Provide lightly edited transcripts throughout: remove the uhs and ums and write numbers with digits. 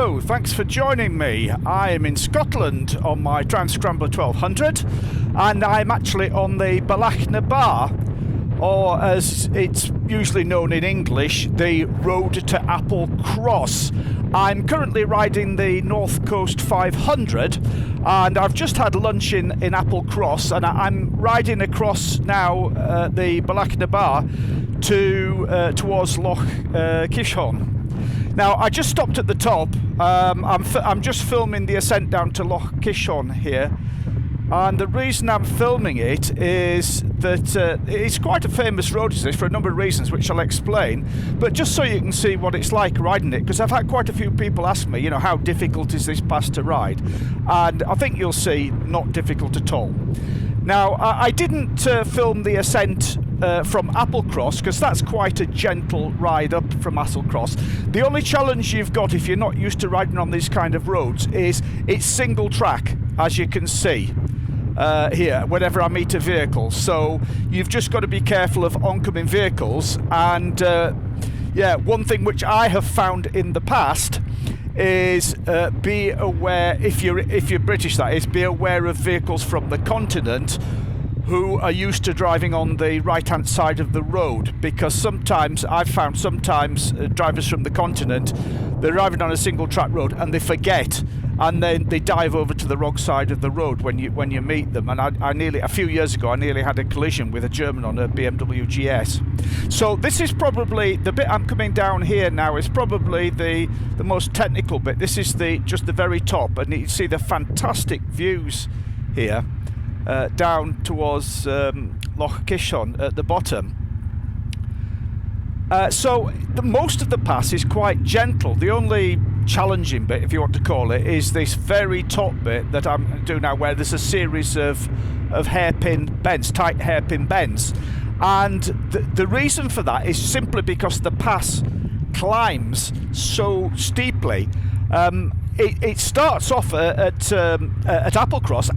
Hello, thanks for joining me. I am in Scotland on my Trans-Scrambler 1200 and I'm actually on the Bealach na Bar, or as it's usually known in English, the road to Applecross. I'm currently riding the North Coast 500 and I've just had lunch in Applecross, and I'm riding across now the Bealach na Bar towards Loch Kishorn. Now, I just stopped at the top. I'm just filming the ascent down to Loch Kishorn here, and the reason I'm filming it is that it's quite a famous road, is this, for a number of reasons, which I'll explain, but just so you can see what it's like riding it, because I've had quite a few people ask me, you know, how difficult is this pass to ride, and I think you'll see not difficult at all. Now, I didn't film the ascent from Applecross, because that's quite a gentle ride up from Applecross. The only challenge you've got if you're not used to riding on these kind of roads is it's single track, as you can see here, whenever I meet a vehicle. So you've just got to be careful of oncoming vehicles. And yeah, one thing which I have found in the past is be aware, if you're British that is, be aware of vehicles from the continent who are used to driving on the right hand side of the road, because sometimes I've found drivers from the continent, they're driving on a single track road and they forget, and then they dive over to the wrong side of the road when you meet them. And I nearly, a few years ago, I nearly had a collision with a German on a BMW GS. So this is probably the bit I'm coming down here now is probably the most technical bit. This is just the very top, and you see the fantastic views here down towards Loch Kishorn at the bottom. So most of the pass is quite gentle. The only challenging bit, if you want to call it, is this very top bit that I'm going to do now, where there's a series of hairpin bends, tight hairpin bends. And the reason for that is simply because the pass climbs so steeply. It starts off at Applecross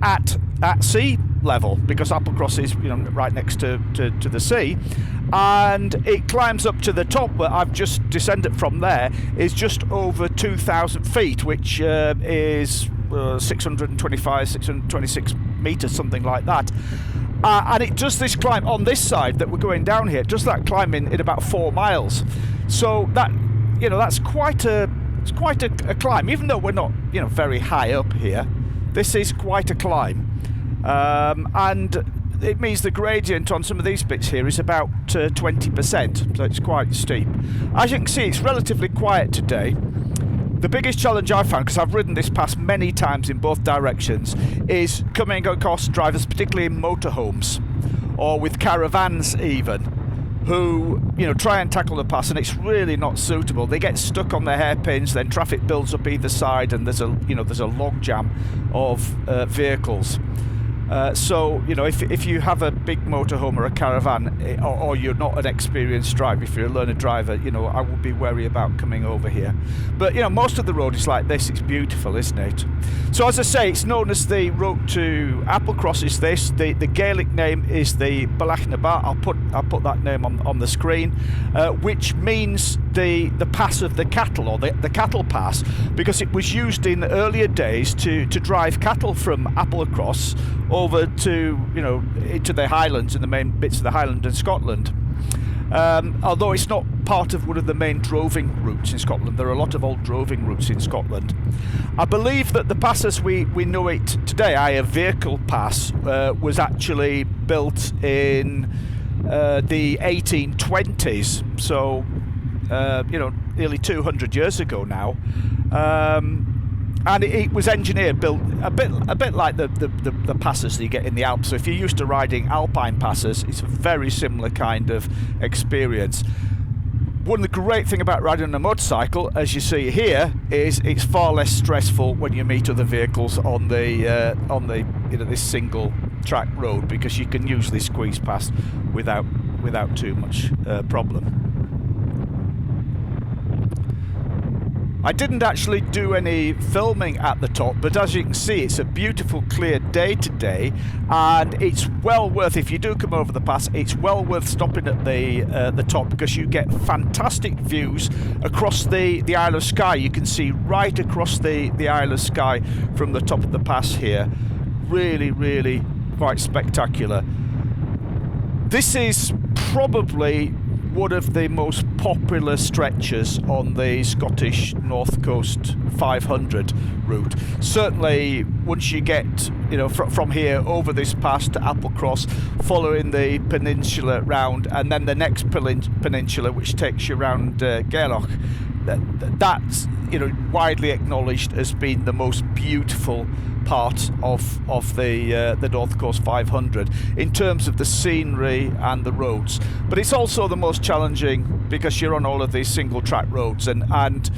at sea level, because Applecross is, you know, right next to the sea, and it climbs up to the top where I've just descended from. There is just over 2,000 feet, which is 625, 626 meters, something like that. And it does this climb on this side that we're going down here, does that climb in about 4 miles. So that, you know, that's quite a climb, even though we're not, you know, very high up here. This is quite a climb, and it means the gradient on some of these bits here is about 20%, so it's quite steep. As you can see, it's relatively quiet today. The biggest challenge I've found, because I've ridden this pass many times in both directions, is coming across drivers, particularly in motorhomes or with caravans even, who, you know, try and tackle the pass, and it's really not suitable. They get stuck on their hairpins, then traffic builds up either side, and there's a log jam of vehicles. So, you know, if you have a big motorhome or a caravan, or you're not an experienced driver, if you're a learner driver, you know, I would be wary about coming over here. But, you know, most of the road is like this. It's beautiful, isn't it? So, as I say, it's known as the road to Applecross. Is this the Gaelic name is the Bealach na Bar? I'll put that name on the screen, which means the pass of the cattle, or the cattle pass, because it was used in earlier days to drive cattle from Applecross over to, you know, into the Highlands, and the main bits of the Highland and Scotland. Although it's not part of one of the main droving routes in Scotland. There are a lot of old droving routes in Scotland. I believe that the pass as we know it today, a vehicle pass, was actually built in the 1820s, so you know, nearly 200 years ago now. And it was built a bit like the passes that you get in the Alps. So if you're used to riding alpine passes, it's a very similar kind of experience. One of the great things about riding on a motorcycle, as you see here, is it's far less stressful when you meet other vehicles on the you know, this single track road, because you can usually squeeze past without too much problem. I didn't actually do any filming at the top, but as you can see, it's a beautiful clear day today, and it's well worth, if you do come over the pass, it's well worth stopping at the top, because you get fantastic views across the Isle of Skye. You can see right across the Isle of Skye from the top of the pass here. Really, really quite spectacular. This is probably one of the most popular stretches on the Scottish North Coast 500 route. Certainly once you get, you know, from here over this pass to Applecross, following the peninsula round, and then the next peninsula which takes you around Bealach, that's, you know, widely acknowledged as being the most beautiful part of the North Coast 500 in terms of the scenery and the roads. But it's also the most challenging because you're on all of these single track roads, and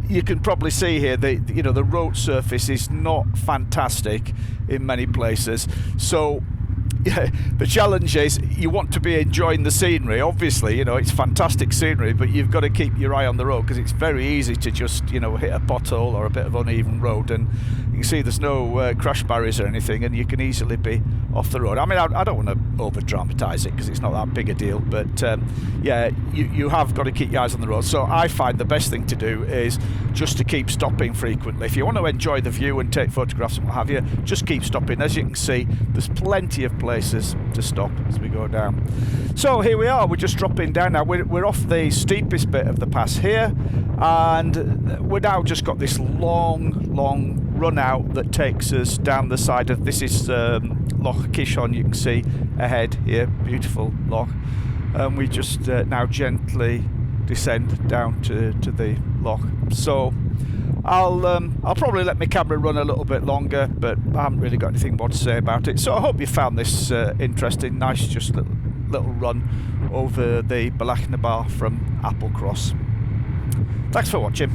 you can probably see here you know, the road surface is not fantastic in many places. So yeah, the challenge is you want to be enjoying the scenery. Obviously, you know, it's fantastic scenery, but you've got to keep your eye on the road, because it's very easy to just, you know, hit a pothole or a bit of uneven road, and you can see there's no crash barriers or anything, and you can easily be off the road. I mean, I don't want to over dramatise it because it's not that big a deal, but yeah, you have got to keep your eyes on the road. So I find the best thing to do is just to keep stopping frequently. If you want to enjoy the view and take photographs and what have you, just keep stopping. As you can see, there's plenty of places to stop as we go down. So here we are, we're just dropping down now. We're off the steepest bit of the pass here, and we've now just got this long run out that takes us down the side of, this is Loch Kishorn, you can see ahead here, beautiful Loch, and we just now gently descend down to the Loch. So I'll probably let my camera run a little bit longer, but I haven't really got anything more to say about it. So I hope you found this interesting. Nice, just little run over the Bealach from Applecross. Thanks for watching.